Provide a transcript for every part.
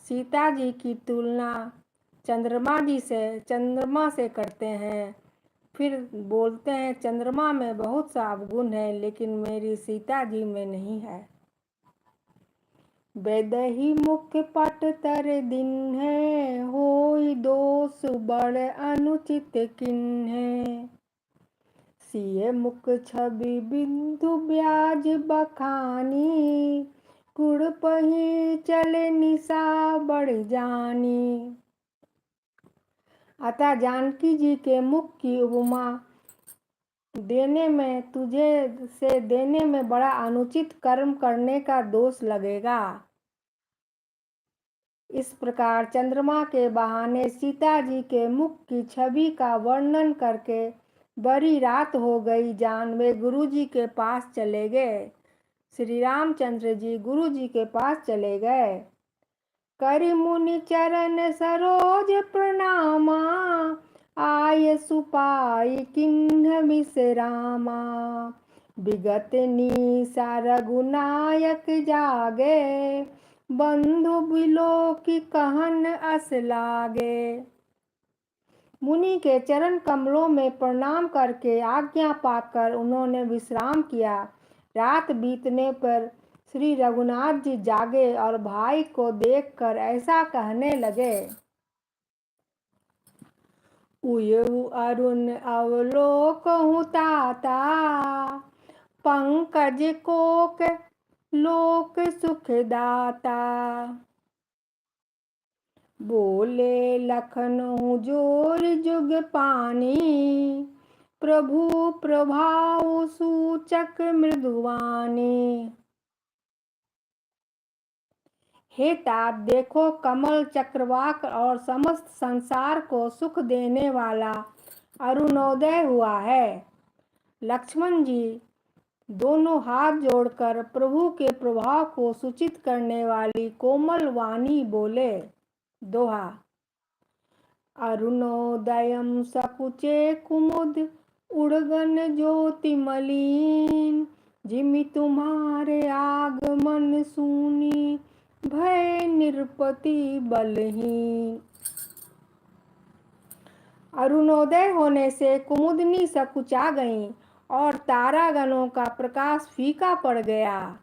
सीता जी की तुलना चंद्रमा से करते हैं। फिर बोलते हैं चंद्रमा में बहुत सा अवगुण है, लेकिन मेरी सीता जी में नहीं है। बेदही मुख्य पट तर दिन है, होई दोष बड़ अनुचित किन्हे। सिय मुख छवि बिंदु ब्याज बखानी, कुड़ पही चले निशा बढ़ जानी। अतः जानकी जी के मुख की उपमा देने में बड़ा अनुचित कर्म करने का दोष लगेगा। इस प्रकार चंद्रमा के बहाने सीता जी के मुख की छवि का वर्णन करके बड़ी रात हो गई जान वे गुरु जी के पास चले गए। श्री रामचंद्र जी गुरु जी के पास चले गए। करि मुनि चरण सरोज प्रणामा, आय सुपाई किन्ह विश्रामा। विगत निशा रघुनायक जागे, बंधु बिलोकी कहन अस लागे। मुनि के चरण कमलों में प्रणाम करके आज्ञा पाकर उन्होंने विश्राम किया। रात बीतने पर श्री रघुनाथ जी जागे और भाई को देखकर ऐसा कहने लगे। उयऊ अरुण अवलोकहु ताता, पंकज कोक लोक सुखदाता। बोले लखनऊ जोर जुग पानी, प्रभु प्रभाव सूचक मृदुवानी। हे तात देखो, कमल चक्रवाक और समस्त संसार को सुख देने वाला अरुणोदय हुआ है। लक्ष्मण जी दोनों हाथ जोड़कर प्रभु के प्रभाव को सूचित करने वाली कोमल वाणी बोले। दोहा। अरुणोदयम सकुचे कुमुद, उड़गन ज्योति मलिन। जिमि तुम्हारे आगमन सुनी, भय निरपति बलहीन। अरुणोदय होने से कुमुदनी सकुचा गईं और तारागणों का प्रकाश फीका पड़ गया।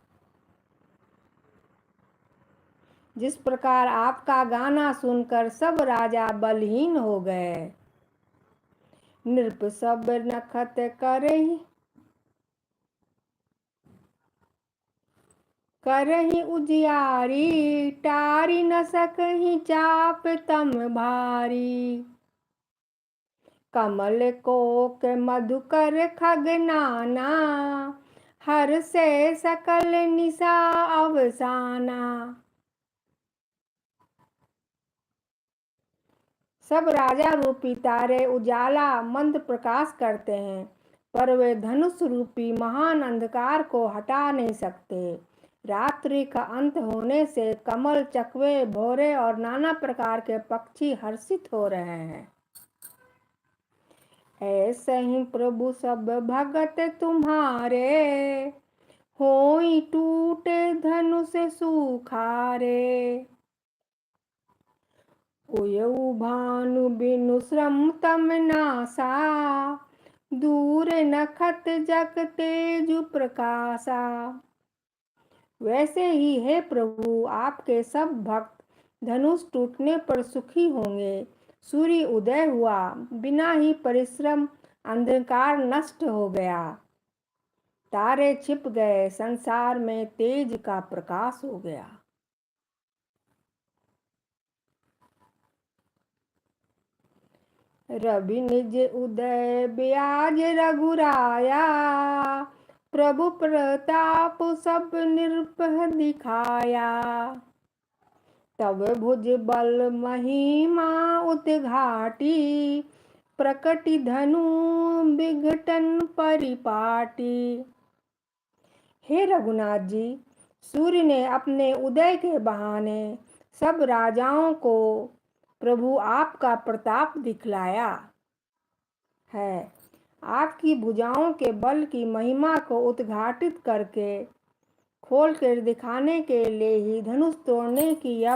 जिस प्रकार आपका गाना सुनकर सब राजा बलहीन हो गए। नृप सब नखत करहि उजियारी, टारी न सकहि चाप तम भारी। कमल कोक मधुकर खगनाना, हर से सकल निशा अवसाना। सब राजा रूपी तारे उजाला मंद प्रकाश करते हैं, पर वे धनुष रूपी महान अंधकार को हटा नहीं सकते। रात्रि का अंत होने से कमल, चकवे, भौरे और नाना प्रकार के पक्षी हर्षित हो रहे हैं। ऐसे ही प्रभु सब भगत तुम्हारे, होई टूटे धनुष सुखारे। उयऊ भानु बिनु श्रम तम नासा, दूर नखत जग तेजु प्रकाशा। वैसे ही हे प्रभु आपके सब भक्त धनुष टूटने पर सुखी होंगे। सूर्य उदय हुआ, बिना ही परिश्रम अंधकार नष्ट हो गया। तारे छिप गए, संसार में तेज का प्रकाश हो गया। रवि निज उदय ब्याज रघुराया, प्रभु प्रताप सब निरपह दिखाया। तब भुज बल महिमा उद्घाटी, प्रकटि धनु विघटन परिपाटी। हे रघुनाथ जी, सूर्य ने अपने उदय के बहाने सब राजाओं को प्रभु आपका प्रताप दिखलाया है। आपकी भुजाओं के बल की महिमा को उद्घाटित करके खोल कर दिखाने के लिए ही धनुष तोड़ने की यह